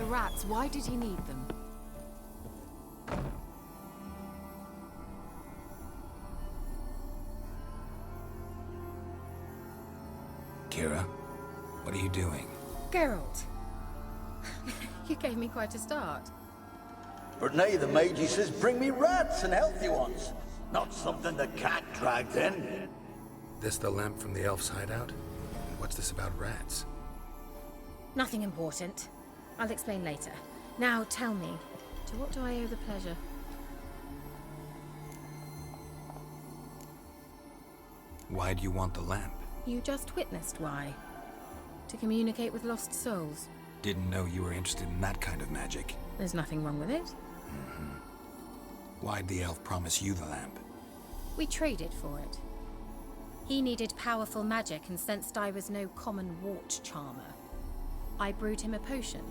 rats. Why did he need them? Kira, what are you doing? Geralt. You gave me quite a start. But now the mage says bring me rats and healthy ones. Not something the cat dragged in. This the lamp from the elf's hideout? And what's this about rats? Nothing important. I'll explain later. Now tell me, to what do I owe the pleasure? Why do you want the lamp? You just witnessed why. To communicate with lost souls. Didn't know you were interested in that kind of magic. There's nothing wrong with it. Why'd the elf promise you the lamp? We traded for it. He needed powerful magic and sensed I was no common wart charmer. I brewed him a potion.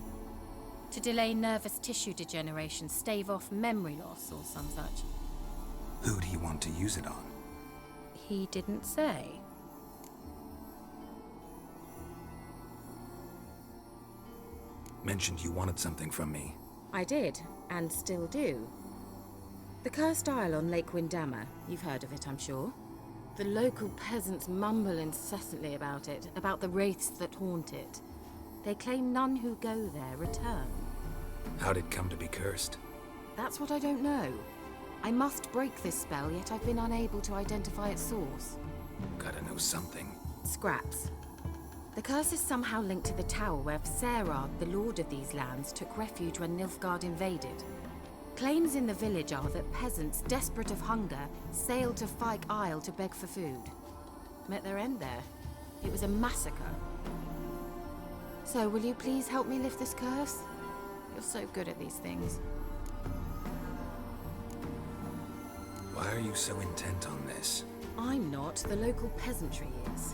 To delay nervous tissue degeneration, stave off memory loss or some such. Who'd he want to use it on? He didn't say. Mentioned you wanted something from me. I did, and still do. The Cursed Isle on Lake Windammer. You've heard of it, I'm sure. The local peasants mumble incessantly about it, about the wraiths that haunt it. They claim none who go there return. How'd it come to be cursed? That's what I don't know. I must break this spell, yet I've been unable to identify its source. Gotta know something. Scraps. The curse is somehow linked to the tower where Serad, the lord of these lands, took refuge when Nilfgaard invaded. Claims in the village are that peasants, desperate of hunger, sailed to Fyke Isle to beg for food. Met their end there. It was a massacre. So, will you please help me lift this curse? You're so good at these things. Why are you so intent on this? I'm not. The local peasantry is.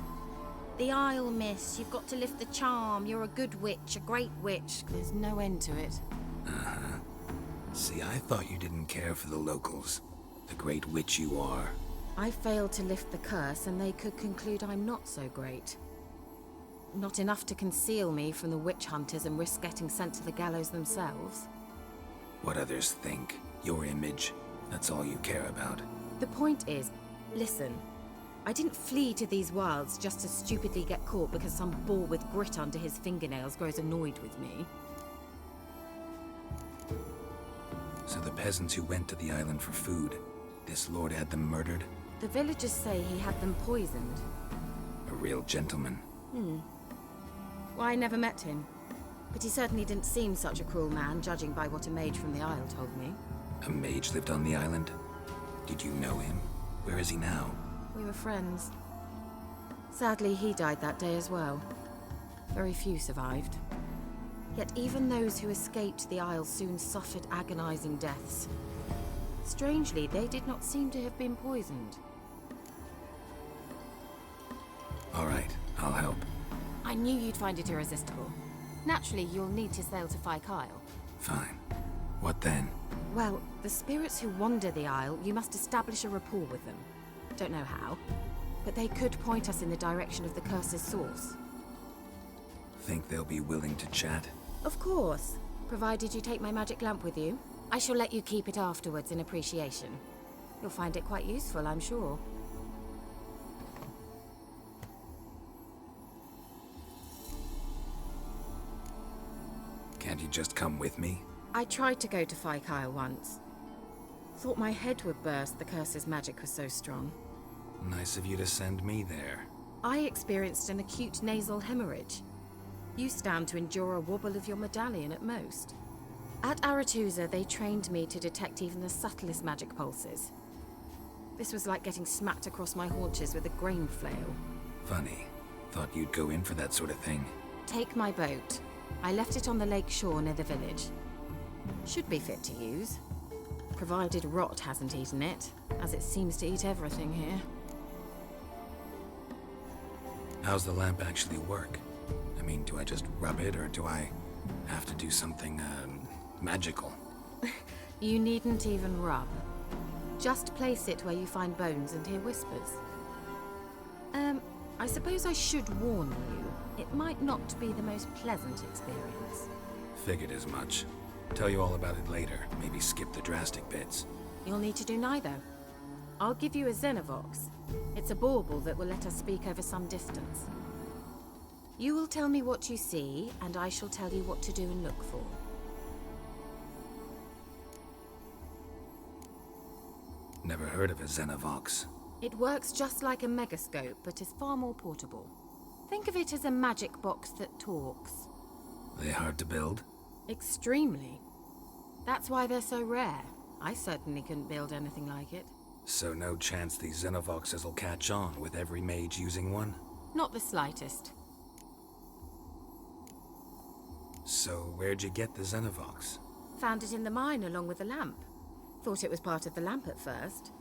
The Isle, miss. You've got to lift the charm. You're a good witch, a great witch. There's no end to it. Uh-huh. See, I thought you didn't care for the locals. The great witch you are. I failed to lift the curse, and they could conclude I'm not so great. Not enough to conceal me from the witch hunters and risk getting sent to the gallows themselves. What others think. Your image. That's all you care about. The point is, listen. I didn't flee to these wilds just to stupidly get caught because some boar with grit under his fingernails grows annoyed with me. So the peasants who went to the island for food, this lord had them murdered? The villagers say he had them poisoned. A real gentleman. Well, I never met him. But he certainly didn't seem such a cruel man, judging by what a mage from the Isle told me. A mage lived on the island? Did you know him? Where is he now? We were friends. Sadly, he died that day as well. Very few survived. Yet even those who escaped the Isle soon suffered agonizing deaths. Strangely, they did not seem to have been poisoned. All right, I'll help. I knew you'd find it irresistible. Naturally, you'll need to sail to Fyke Isle. Fine. What then? Well, the spirits who wander the Isle, you must establish a rapport with them. Don't know how, but they could point us in the direction of the curse's source. Think they'll be willing to chat? Of course, provided you take my magic lamp with you. I shall let you keep it afterwards in appreciation. You'll find it quite useful, I'm sure. Can't you just come with me? I tried to go to Fyke Isle once. Thought my head would burst, the curse's magic was so strong. Nice of you to send me there. I experienced an acute nasal hemorrhage. You stand to endure a wobble of your medallion at most. At Aretusa, they trained me to detect even the subtlest magic pulses. This was like getting smacked across my haunches with a grain flail. Funny. Thought you'd go in for that sort of thing. Take my boat. I left it on the lake shore near the village. Should be fit to use. Provided rot hasn't eaten it, as it seems to eat everything here. How's the lamp actually work? I mean, do I just rub it, or do I have to do something, magical? You needn't even rub. Just place it where you find bones and hear whispers. I suppose I should warn you. It might not be the most pleasant experience. Figured as much. Tell you all about it later. Maybe skip the drastic bits. You'll need to do neither. I'll give you a Xenovox. It's a bauble that will let us speak over some distance. You will tell me what you see, and I shall tell you what to do and look for. Never heard of a Xenovox. It works just like a megascope, but is far more portable. Think of it as a magic box that talks. They hard to build? Extremely. That's why they're so rare. I certainly couldn't build anything like it. So no chance these Xenovoxes will catch on with every mage using one? Not the slightest. So where'd you get the Xenovox? Found it in the mine along with the lamp. Thought it was part of the lamp at first.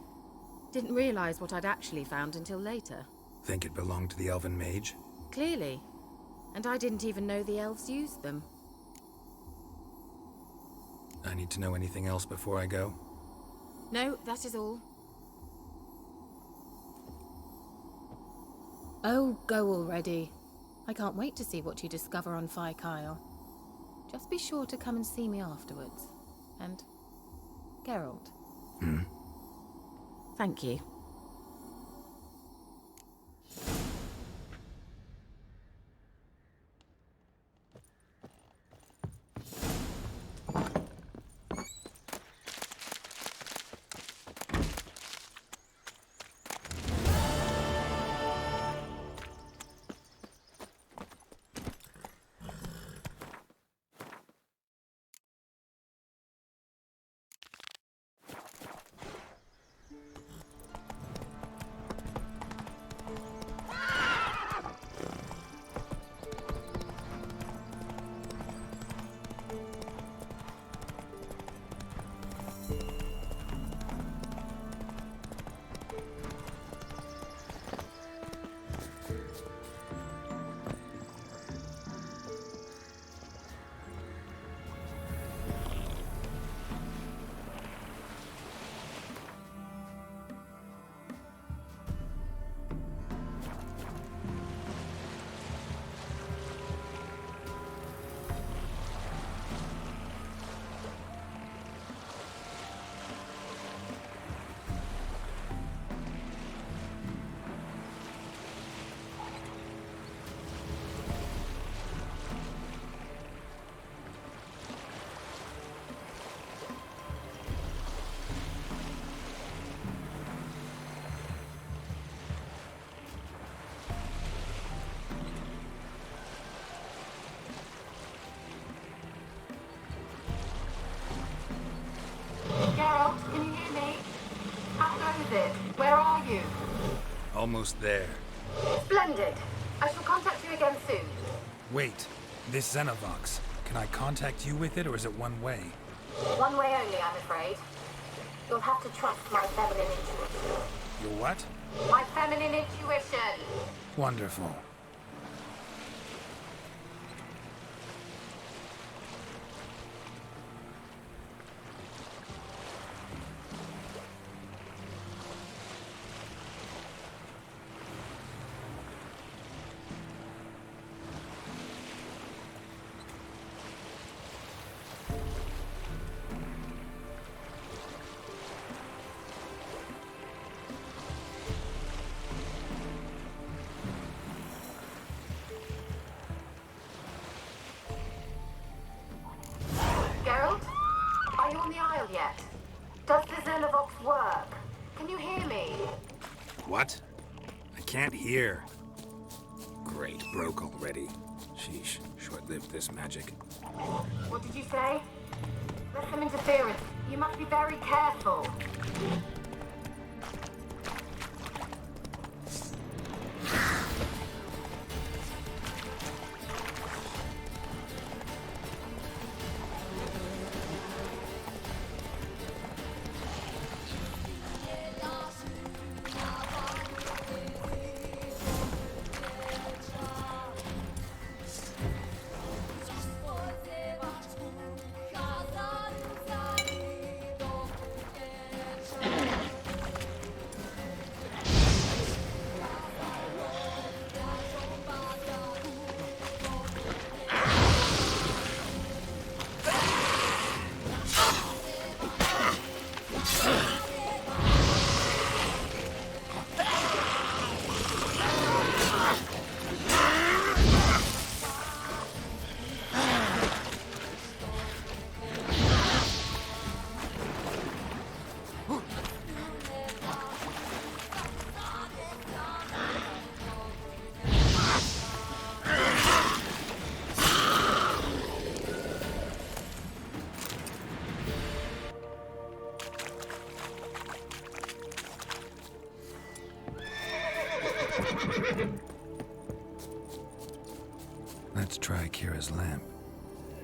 Didn't realize what I'd actually found until later. Think it belonged to the elven mage? Clearly. And I didn't even know the elves used them. I need to know anything else before I go? No, that is all. Oh, go already. I can't wait to see what you discover on Kyle. Just be sure to come and see me afterwards. And Geralt. Thank you. Geralt, can you hear me? How goes it? Where are you? Almost there. Splendid. I shall contact you again soon. Wait, this Xenovox. Can I contact you with it, or is it one way? One way only, I'm afraid. You'll have to trust my feminine intuition. Your what? My feminine intuition! Wonderful. Geralt? Are you on the Isle yet? Does the Xenovox work? Can you hear me? What? I can't hear. Great, broke already. Sheesh, short-lived this magic. What did you say? There's some interference. You must be very careful.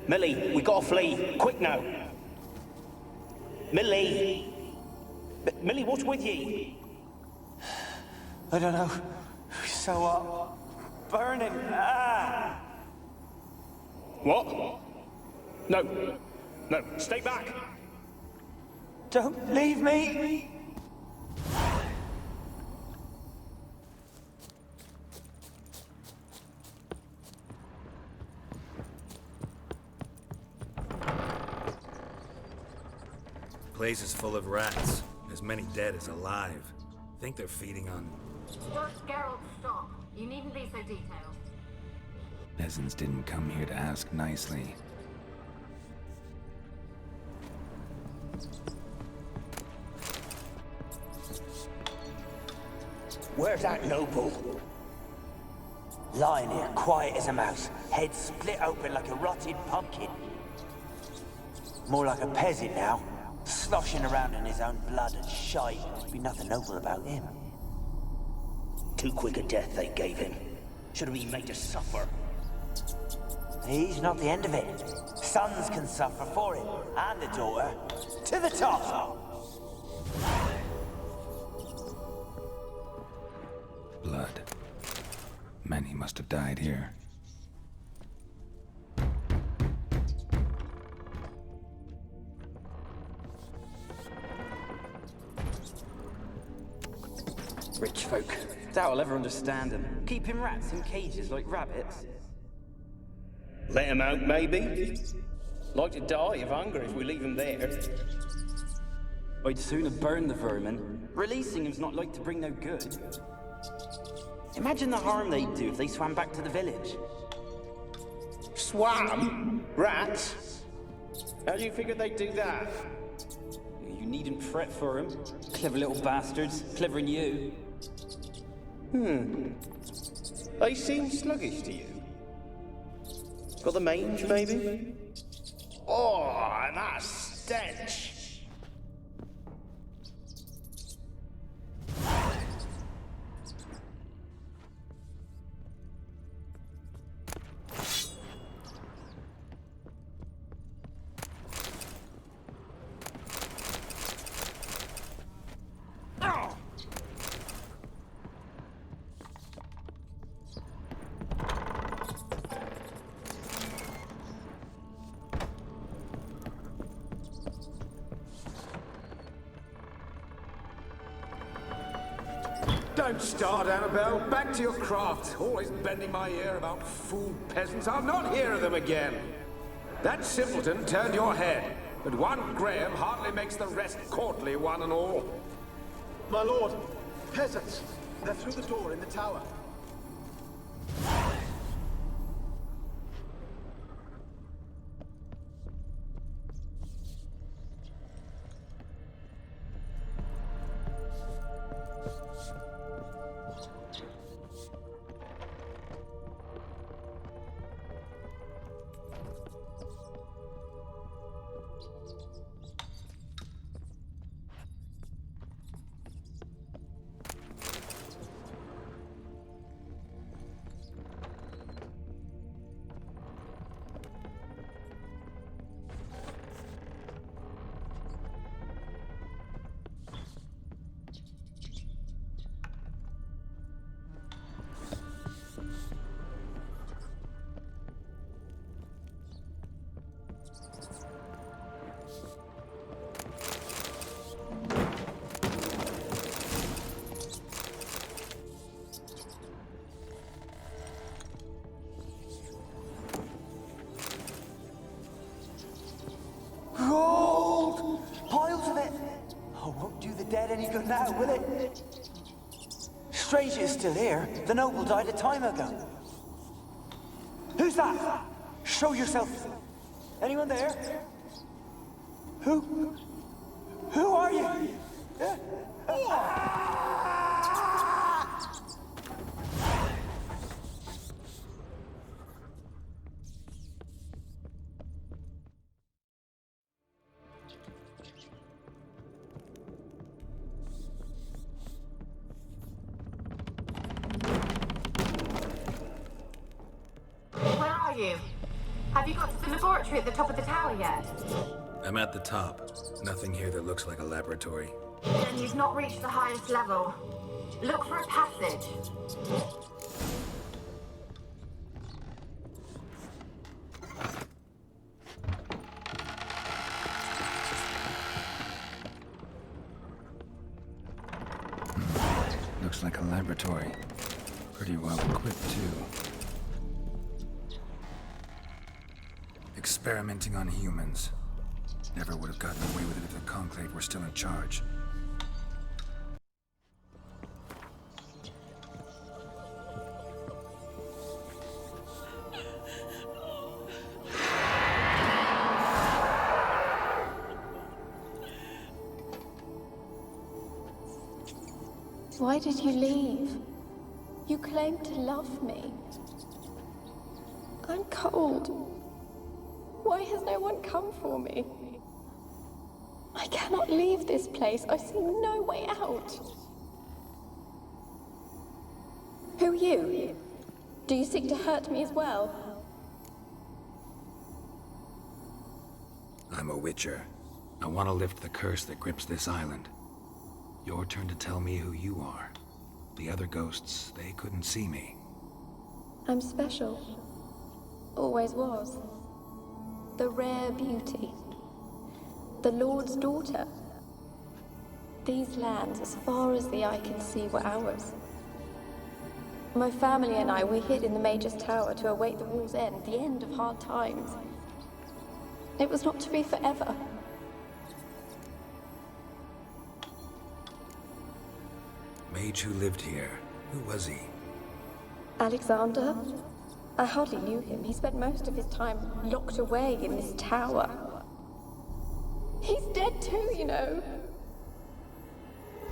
Millie, we gotta flee. Quick now. Millie! Millie, what's with ye? I don't know. So hot. Burning. Ah! What? No. No, stay back. Don't leave me! Place is full of rats. As many dead as alive. Think they're feeding on... Geralt, stop. You needn't be so detailed. Peasants didn't come here to ask nicely. Where's that noble? Lying here, quiet as a mouse, head split open like a rotted pumpkin. More like a peasant now, sloshing around in his own blood and shite. Be nothing noble about him. Too quick a death they gave him. Should have been made to suffer. He's not the end of it. Sons can suffer for him, and the daughter. To the top! Blood. Many must have died here. Rich folk. Doubt I'll ever understand them. Keeping rats in cages like rabbits. Let him out, maybe? Like to die of hunger if we leave him there. I'd sooner burn the vermin. Releasing him's not like to bring no good. Imagine the harm they'd do if they swam back to the village. Swam? Rats? How do you figure they'd do that? You needn't fret for 'em. Clever little bastards. Clever than you. They seem sluggish to you. Got the mange, maybe? Oh, and that stench! Don't start, Annabelle. Back to your craft. Always bending my ear about fool peasants. I'll not hear of them again. That simpleton turned your head, but one Graham hardly makes the rest courtly, one and all. My lord, peasants. They're through the door in the tower. Gold! Piles of it! Oh, won't do the dead any good now, will it? Strange it's still here. The noble died a time ago. Who's that? Show yourself. Anyone there? Who? Who are you? Have you got to the laboratory at the top of the tower yet? I'm at the top. Nothing here that looks like a laboratory. Then you've not reached the highest level. Look for a passage. Looks like a laboratory. Pretty well equipped, too. Experimenting on humans. Never would have gotten away with it if the Conclave were still in charge. Why did you leave? You claimed to love me. I'm cold. Why has no one come for me? I cannot leave this place. I see no way out. Who are you? Do you seek to hurt me as well? I'm a witcher. I want to lift the curse that grips this island. Your turn to tell me who you are. The other ghosts, they couldn't see me. I'm special. Always was. The rare beauty. The Lord's daughter. These lands, as far as the eye can see, were ours. My family and I, we hid in the Mage's Tower to await the war's end, the end of hard times. It was not to be forever. Mage who lived here. Who was he? Alexander? I hardly knew him. He spent most of his time locked away in this tower. He's dead too, you know.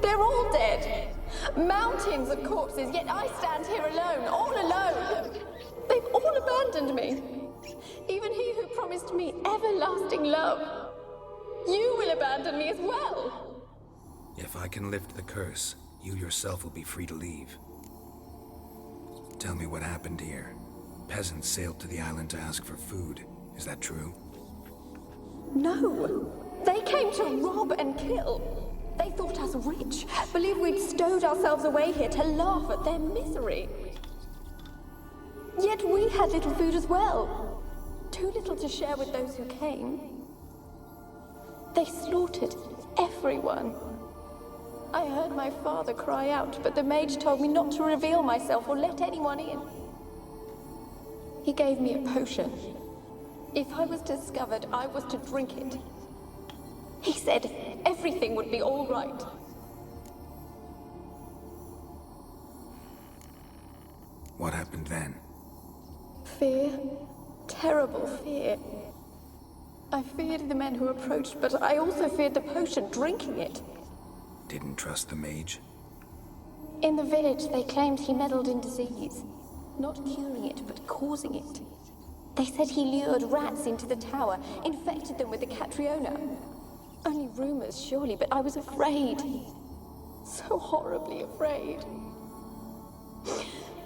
They're all dead. Mountains of corpses, yet I stand here alone, all alone. They've all abandoned me. Even he who promised me everlasting love. You will abandon me as well. If I can lift the curse, you yourself will be free to leave. Tell me what happened here. Peasants sailed to the island to ask for food. Is that true? No. They came to rob and kill. They thought us rich, believed we'd stowed ourselves away here to laugh at their misery. Yet we had little food as well. Too little to share with those who came. They slaughtered everyone. I heard my father cry out, but the mage told me not to reveal myself or let anyone in. He gave me a potion. If I was discovered, I was to drink it. He said everything would be all right. What happened then? Fear. Terrible fear. I feared the men who approached, but I also feared the potion, drinking it. Didn't trust the mage? In the village, they claimed he meddled in disease. Not curing it, but causing it. They said he lured rats into the tower, infected them with the Catriona. Only rumors, surely, but I was afraid. So horribly afraid.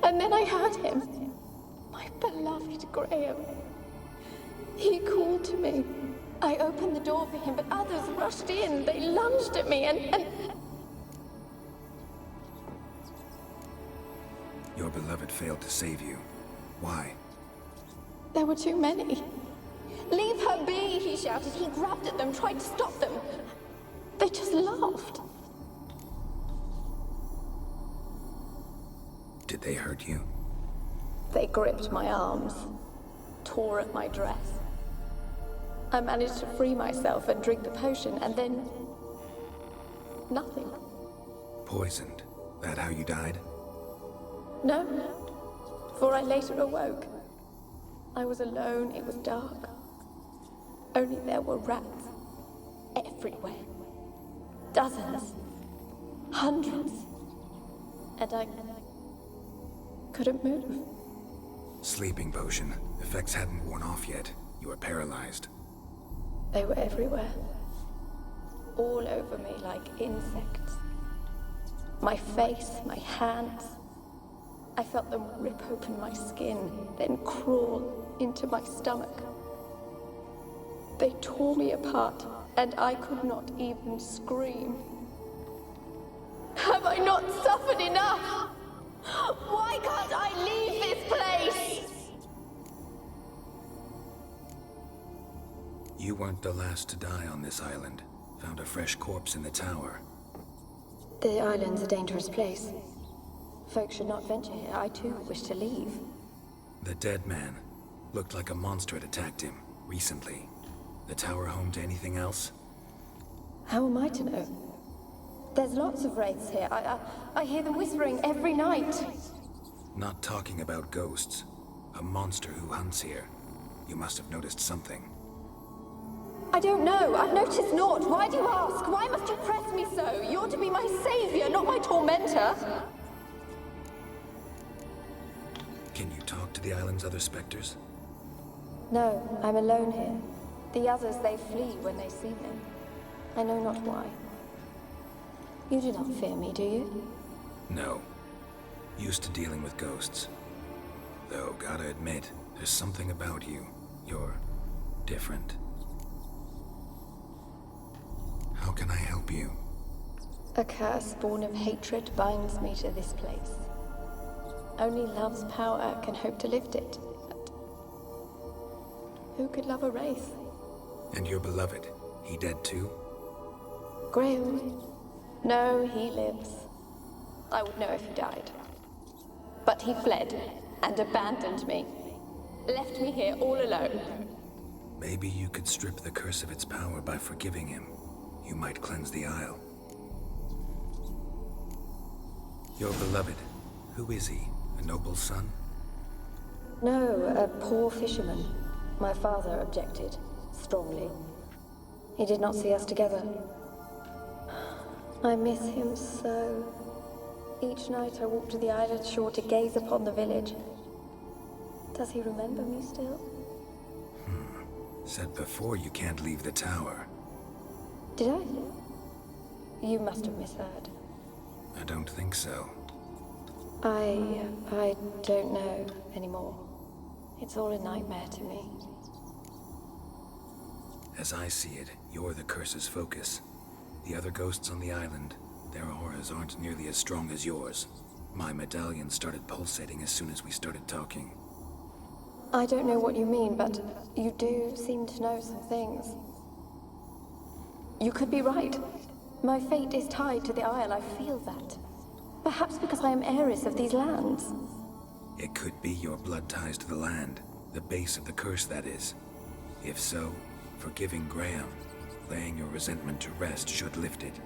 And then I heard him. My beloved Graham. He called to me. I opened the door for him, but others rushed in. They lunged at me and... Your beloved failed to save you. Why? There were too many. Leave her be, he shouted. He grabbed at them, tried to stop them. They just laughed. Did they hurt you? They gripped my arms, tore at my dress. I managed to free myself and drink the potion, and then... nothing. Poisoned? That how you died? No, for I later awoke. I was alone, it was dark. Only there were rats. Everywhere. Dozens. Hundreds. And I couldn't move. Sleeping potion. Effects hadn't worn off yet. You were paralyzed. They were everywhere. All over me like insects. My face, my hands. I felt them rip open my skin, then crawl into my stomach. They tore me apart, and I could not even scream. Have I not suffered enough? Why can't I leave this place? You weren't the last to die on this island. Found a fresh corpse in the tower. The island's a dangerous place. Folks should not venture here. I too wish to leave. The dead man. Looked like a monster had attacked him, recently. The tower home to anything else? How am I to know? There's lots of wraiths here. I hear them whispering every night. Not talking about ghosts. A monster who hunts here. You must have noticed something. I don't know. I've noticed naught. Why do you ask? Why must you press me so? You're to be my savior, not my tormentor. Can you talk to the island's other specters? No, I'm alone here. The others, they flee when they see me. I know not why. You do not fear me, do you? No. Used to dealing with ghosts. Though, gotta admit, there's something about you. You're different. How can I help you? A curse born of hatred binds me to this place. Only love's power can hope to lift it. But who could love a wraith? And your beloved, he dead too? Graham? No, he lives. I would know if he died. But he fled and abandoned me. Left me here all alone. Maybe you could strip the curse of its power by forgiving him. You might cleanse the Isle. Your beloved, who is he? A noble son? No, a poor fisherman. My father objected, strongly. He did not see us together. I miss him so. Each night I walk to the island shore to gaze upon the village. Does he remember me still? Said before you can't leave the tower. Did I? You must have misheard. I don't think so. I don't know anymore. It's all a nightmare to me. As I see it, you're the curse's focus. The other ghosts on the island, their auras aren't nearly as strong as yours. My medallion started pulsating as soon as we started talking. I don't know what you mean, but you do seem to know some things. You could be right. My fate is tied to the Isle, I feel that. Perhaps because I am heiress of these lands. It could be your blood ties to the land, the base of the curse, that is. If so, forgiving Graham, laying your resentment to rest should lift it.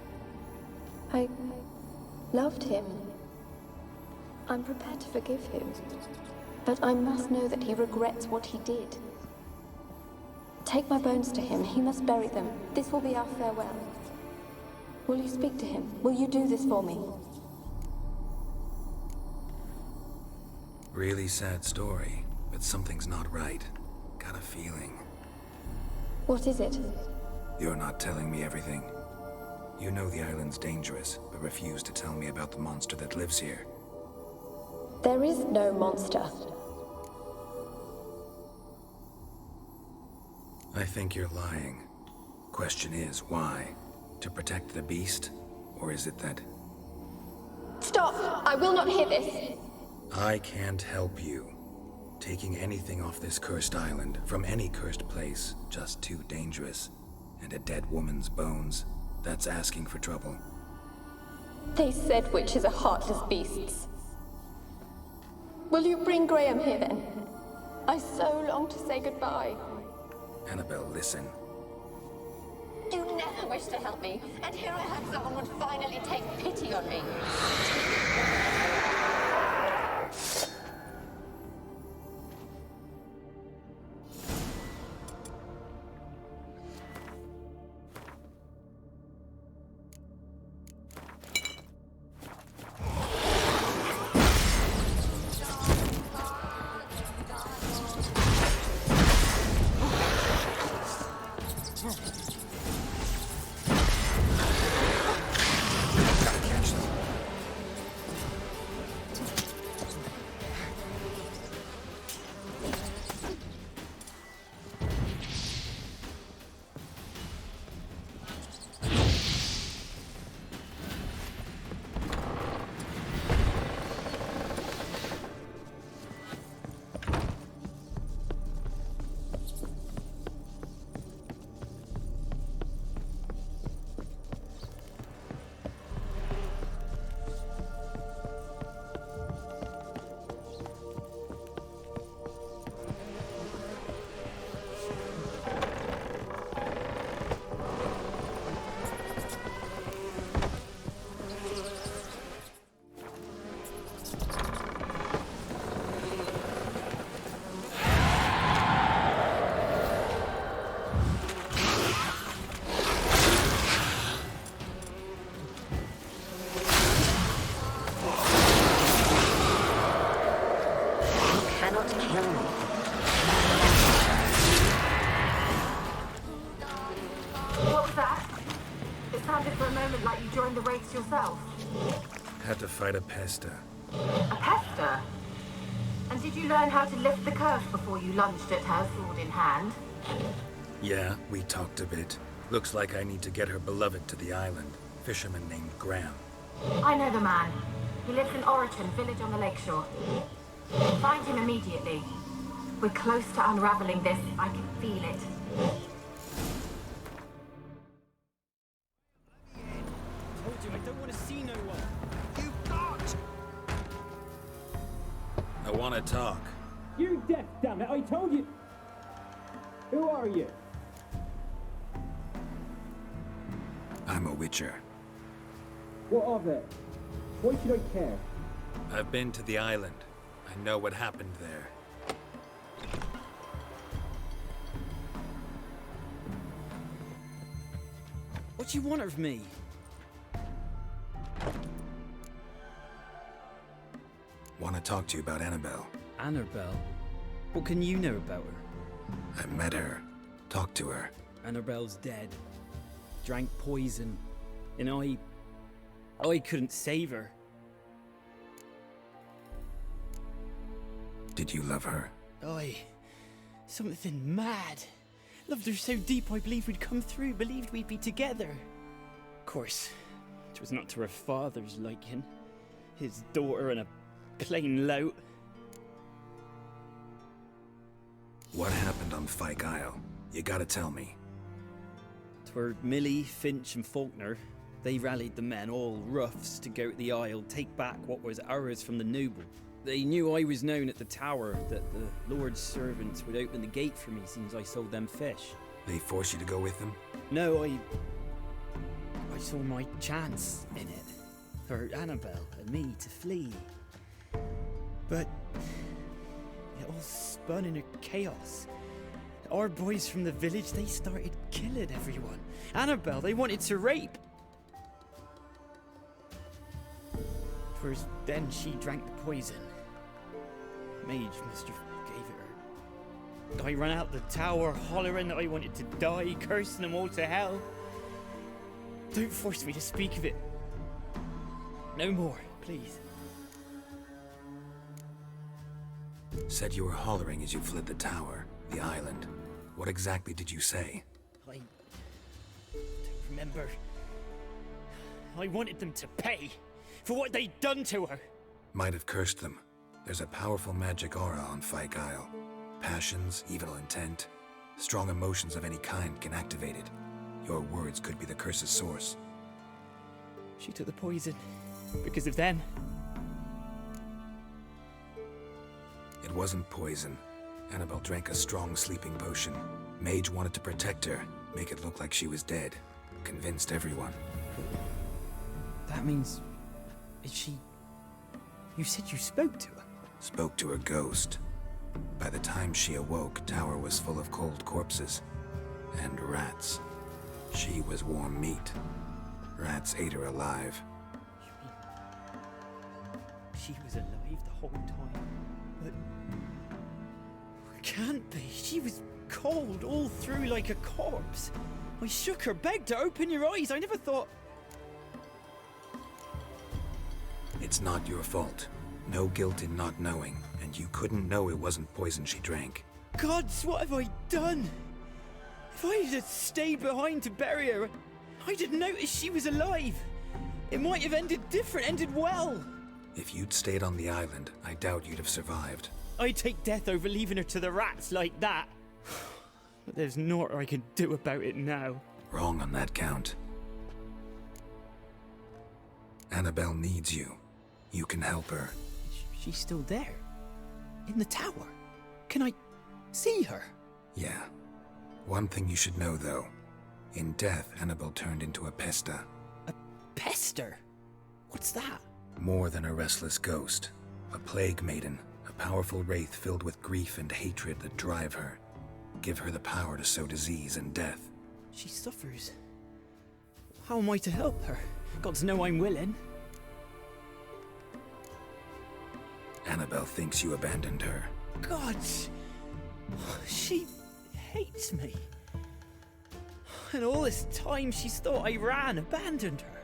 I loved him. I'm prepared to forgive him. But I must know that he regrets what he did. Take my bones to him. He must bury them. This will be our farewell. Will you speak to him? Will you do this for me? Really sad story, but something's not right. Got a feeling. What is it? You're not telling me everything. You know the island's dangerous, but refuse to tell me about the monster that lives here. There is no monster. I think you're lying. Question is, why? To protect the beast? Or is it that... Stop! I will not hear this! I can't help you. Taking anything off this cursed island, from any cursed place, just too dangerous. And a dead woman's bones, that's asking for trouble. They said witches are heartless beasts. Will you bring Graham here then? I so long to say goodbye. Annabelle, listen. You never wished to help me, and here I had someone would finally take pity on me. moment like you joined the Wraiths yourself? Had to fight a pesta. A pester? And did you learn how to lift the curse before you lunged at her, sword in hand? Yeah, we talked a bit. Looks like I need to get her beloved to the island. Fisherman named Graham. I know the man. He lives in Oriton, village on the lakeshore. Find him immediately. We're close to unraveling this. I can feel it. Told you, I don't want to see no one. You got! I want to talk. You're deaf, damn it! I told you. Who are you? I'm a witcher. What of it? Why should I care? I've been to the island. I know what happened there. What do you want of me? Want to talk to you about Annabelle. Annabelle? What can you know about her? I met her. Talked to her. Annabelle's dead. Drank poison. And I couldn't save her. Did you love her? Something mad. Loved her so deep I believed we'd come through, believed we'd be together. Of course, it was not to her father's liking. His daughter and a plain lout. What happened on Fyke Isle? You gotta tell me. 'Twere Millie, Finch and Faulkner. They rallied the men, all roughs, to go to the Isle, take back what was ours from the noble. They knew I was known at the tower, that the Lord's servants would open the gate for me since I sold them fish. They forced you to go with them? No, I saw my chance in it. For Annabelle and me to flee. But it all spun into chaos. Our boys from the village, they started killing everyone. Annabelle, they wanted to rape. First, then she drank the poison. Mage must have gave it her. I ran out the tower hollering that I wanted to die, cursing them all to hell. Don't force me to speak of it. No more, please. Said you were hollering as you fled the tower, the island. What exactly did you say? I don't remember. I wanted them to pay for what they'd done to her. Might have cursed them. There's a powerful magic aura on Fyke Isle. Passions, evil intent, strong emotions of any kind can activate it. Your words could be the curse's source. She took the poison because of them. It wasn't poison. Annabelle drank a strong sleeping potion. Mage wanted to protect her, make it look like she was dead. Convinced everyone. That means... is she... You said you spoke to her? Spoke to her ghost. By the time she awoke, tower was full of cold corpses. And rats. She was warm meat. Rats ate her alive. You mean... she was alive the whole time? But... it can't be. She was cold all through like a corpse. I shook her, begged her, open your eyes. I never thought... It's not your fault. No guilt in not knowing, and you couldn't know it wasn't poison she drank. Gods, what have I done? If I had stayed behind to bury her, I didn't notice she was alive. It might have ended different, ended well. If you'd stayed on the island, I doubt you'd have survived. I'd take death over leaving her to the rats like that. But there's naught I can do about it now. Wrong on that count. Annabelle needs you. You can help her. She's still there? In the tower? Can I see her? Yeah. One thing you should know, though. In death, Annabelle turned into a pesta. A pester? What's that? More than a restless ghost. A plague maiden. A powerful wraith filled with grief and hatred that drive her. Give her the power to sow disease and death. She suffers. How am I to help her? Gods know I'm willing. Annabelle thinks you abandoned her. Gods! She hates me. And all this time she's thought I abandoned her.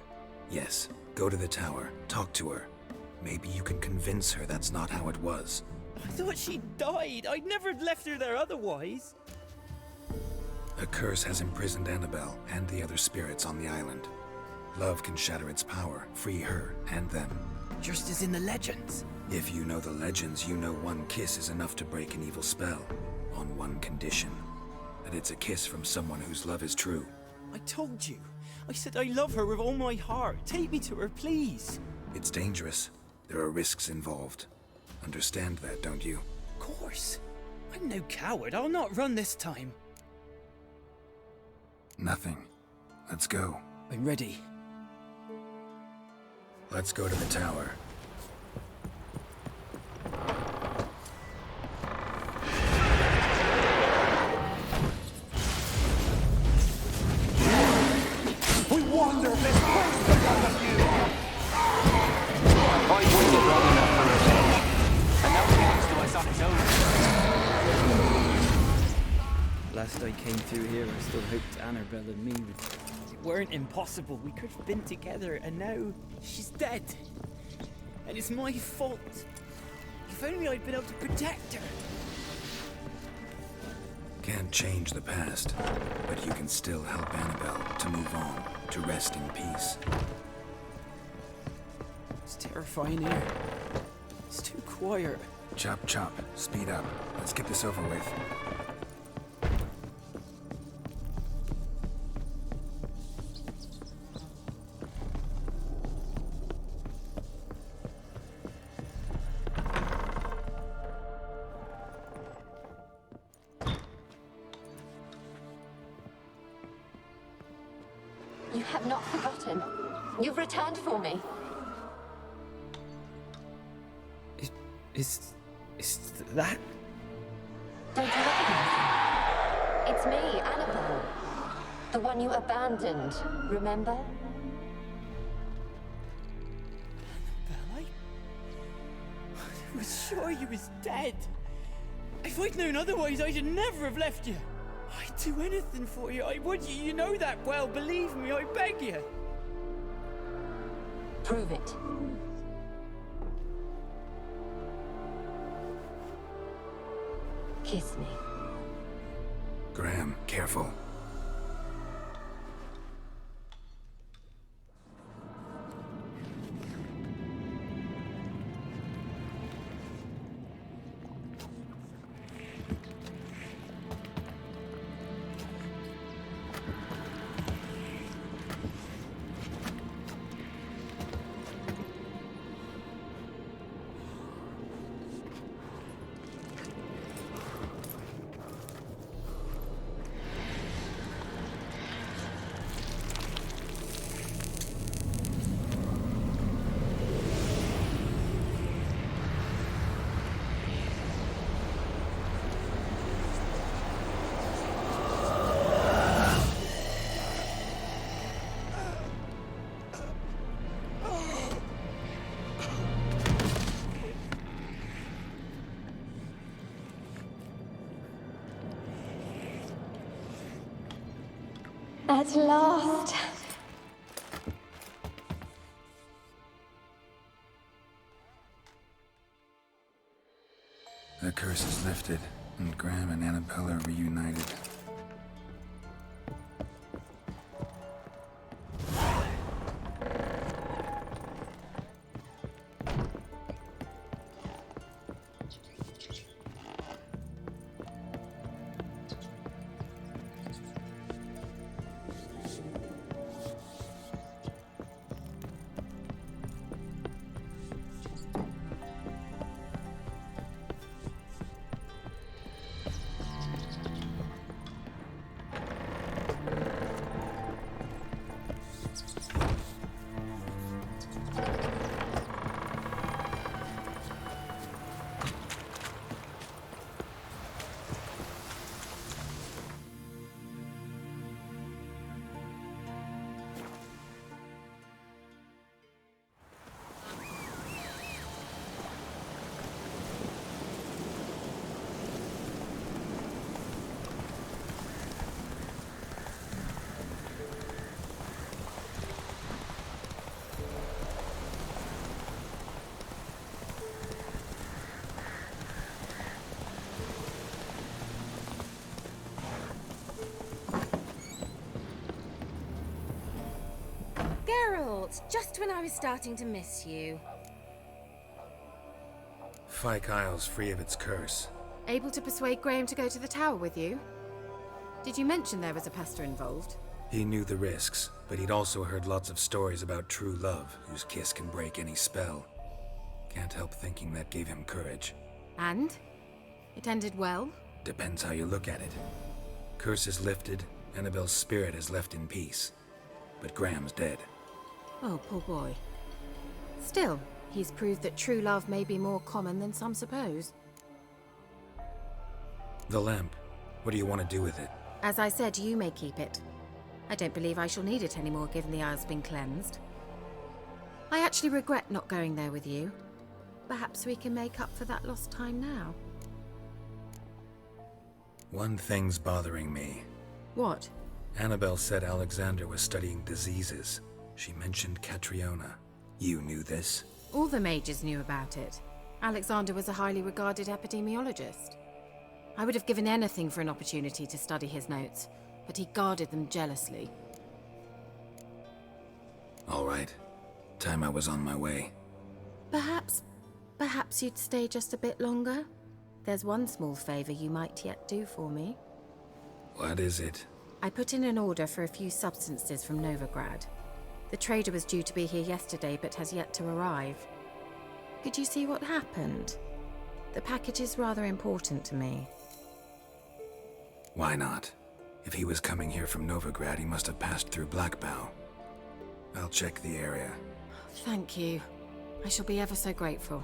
Yes, go to the tower, talk to her. Maybe you can convince her that's not how it was. I thought she died. I'd never have left her there otherwise. A curse has imprisoned Annabelle and the other spirits on the island. Love can shatter its power, free her and them. Just as in the legends. If you know the legends, you know one kiss is enough to break an evil spell. On one condition. That it's a kiss from someone whose love is true. I told you. I said I love her with all my heart. Take me to her, please. It's dangerous. There are risks involved. Understand that, don't you? Of course. I'm no coward. I'll not run this time. Nothing. Let's go. I'm ready. Let's go to the tower. We wonder if this curse because of you! I waited long enough for revenge, and now he comes to us on his own. Last I came through here, I still hoped Annabelle and me weren't impossible. We could have been together, and now she's dead. And it's my fault. If only I'd been able to protect her. Can't change the past, but you can still help Annabelle to move on, to rest in peace. It's terrifying here. It's too quiet. Chop chop, speed up. Let's get this over with. You have not forgotten. You've returned for me. Is that? Don't you recognize me? It's me, Annabelle. The one you abandoned, remember? Annabelle, I was sure you was dead. If I'd known otherwise, I'd never have left you. I'd do anything for you. I would. You know that well. Believe me, I beg you. Prove it. Kiss me. Graham, careful. At last. The curse is lifted, and Graham and Annabelle are reunited. Geralt, just when I was starting to miss you. Fyke Isle's free of its curse. Able to persuade Graham to go to the tower with you? Did you mention there was a pester involved? He knew the risks, but he'd also heard lots of stories about true love, whose kiss can break any spell. Can't help thinking that gave him courage. And? It ended well? Depends how you look at it. Curse is lifted, Annabelle's spirit is left in peace. But Graham's dead. Oh, poor boy. Still, he's proved that true love may be more common than some suppose. The lamp. What do you want to do with it? As I said, you may keep it. I don't believe I shall need it anymore, given the Isle's been cleansed. I actually regret not going there with you. Perhaps we can make up for that lost time now. One thing's bothering me. What? Annabelle said Alexander was studying diseases. She mentioned Catriona. You knew this? All the mages knew about it. Alexander was a highly regarded epidemiologist. I would have given anything for an opportunity to study his notes, but he guarded them jealously. All right. Time I was on my way. Perhaps you'd stay just a bit longer? There's one small favor you might yet do for me. What is it? I put in an order for a few substances from Novigrad. The trader was due to be here yesterday, but has yet to arrive. Could you see what happened? The package is rather important to me. Why not? If he was coming here from Novigrad, he must have passed through Blackbough. I'll check the area. Thank you. I shall be ever so grateful.